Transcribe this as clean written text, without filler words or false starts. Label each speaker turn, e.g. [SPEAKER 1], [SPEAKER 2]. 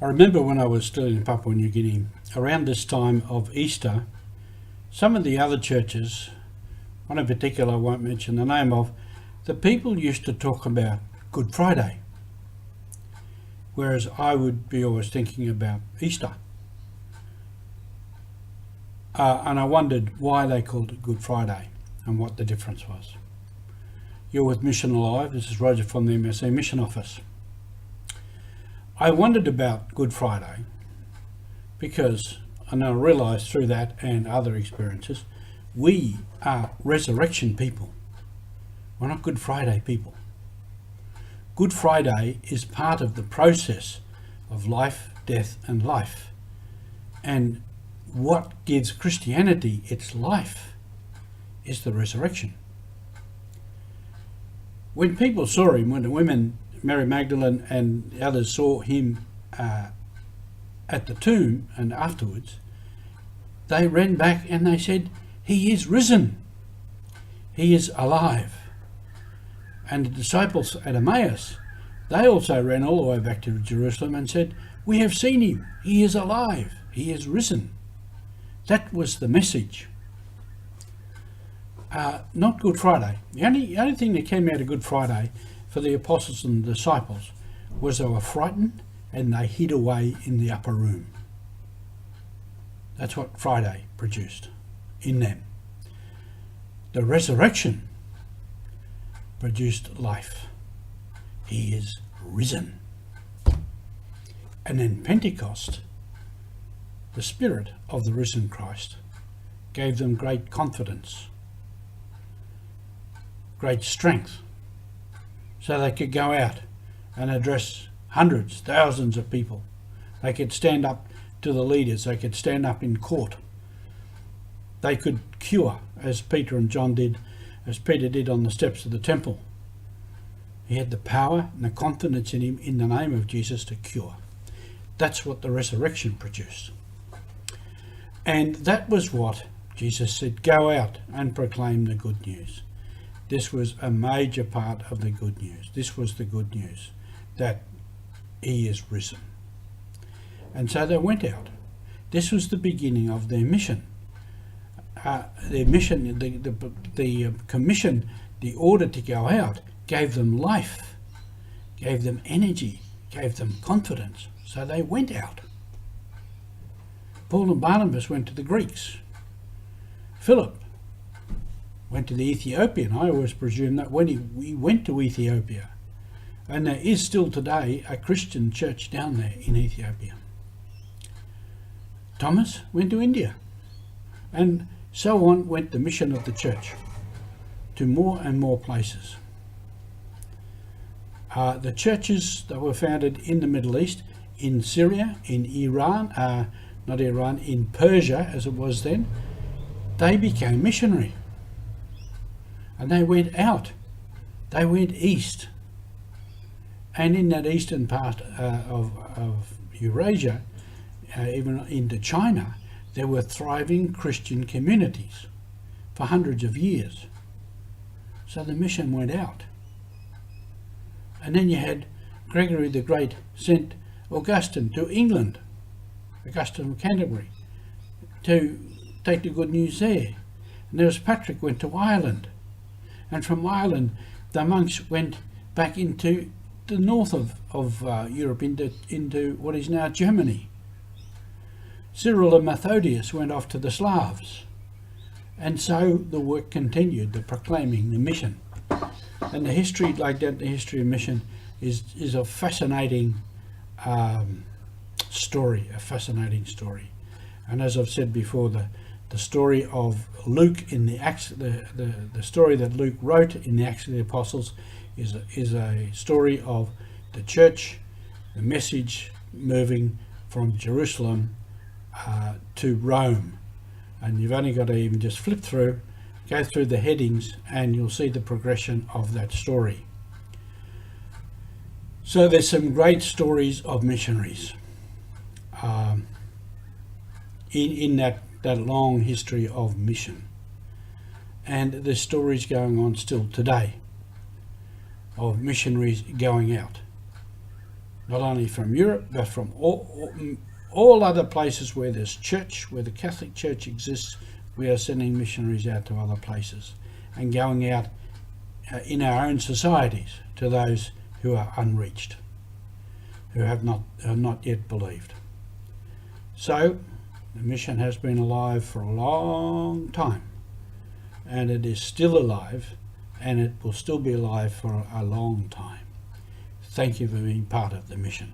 [SPEAKER 1] I remember when I was still in Papua New Guinea, around this time of Easter, some of the other churches, one in particular I won't mention the name of, the people used to talk about Good Friday, whereas I would be always thinking about Easter. And I wondered why they called it Good Friday and what the difference was. You're with Mission Alive. This is Roger from the MSC Mission Office. I wondered about Good Friday because, and I realised through that and other experiences, we are resurrection people. We're not Good Friday people. Good Friday is part of the process of life, death and life. And what gives Christianity its life is the resurrection. When people saw him, when the women, Mary Magdalene and the others saw him at the tomb and afterwards, they ran back and they said, "He is risen. He is alive." And the disciples at Emmaus, they also ran all the way back to Jerusalem and said, "We have seen him. He is alive. He is risen." That was the message. Not Good Friday. The only thing that came out of Good Friday for the apostles and the disciples was they were frightened and they hid away in the upper room. That's what Friday produced in them. The resurrection produced life. He is risen. And then Pentecost, the Spirit of the risen Christ, gave them great confidence, great strength, so they could go out and address hundreds, thousands of people. They could stand up to the leaders. They could stand up in court. They could cure, as Peter and John did, as Peter did on the steps of the temple. He had the power and the confidence in him in the name of Jesus to cure. That's what the resurrection produced. And that was what Jesus said, "Go out and proclaim the good news." This was a major part of the good news. This was the good news, that he is risen. And so they went out. This was the beginning of their mission. Their mission, the commission, the order to go out gave them life, gave them energy, gave them confidence. So they went out. Paul and Barnabas went to the Greeks. Philip went to the Ethiopian. I always presume that when he went to Ethiopia. And there is still today a Christian church down there in Ethiopia. Thomas went to India. And so on went the mission of the church to more and more places. The churches that were founded in the Middle East, in Syria, in Iran, in Persia as it was then, they became missionary. And they went out. They went east. And in that eastern part of Eurasia, even into China, there were thriving Christian communities for hundreds of years. So the mission went out. And then you had Gregory the Great sent Augustine to England, Augustine of Canterbury, to take the good news there. And there was Patrick went to Ireland. And from Ireland, the monks went back into the north of Europe, into what is now Germany. Cyril and Methodius went off to the Slavs. And so the work continued, the proclaiming, the mission. And the history, like that, the history of mission is a fascinating story, And as I've said before, the story of Luke in the Acts, the story that Luke wrote in the Acts of the Apostles is a story of the church, the message moving from Jerusalem to Rome. And you've only got to even just flip through, go through the headings, and you'll see the progression of that story. So there's some great stories of missionaries in that long history of mission. And there's stories going on still today of missionaries going out. not only from Europe, but from all other places where there's church, where the Catholic Church exists. We are sending missionaries out to other places and going out in our own societies to those who are unreached, who have not yet believed. So the mission has been alive for a long time, and it is still alive, and it will still be alive for a long time. Thank you for being part of the mission.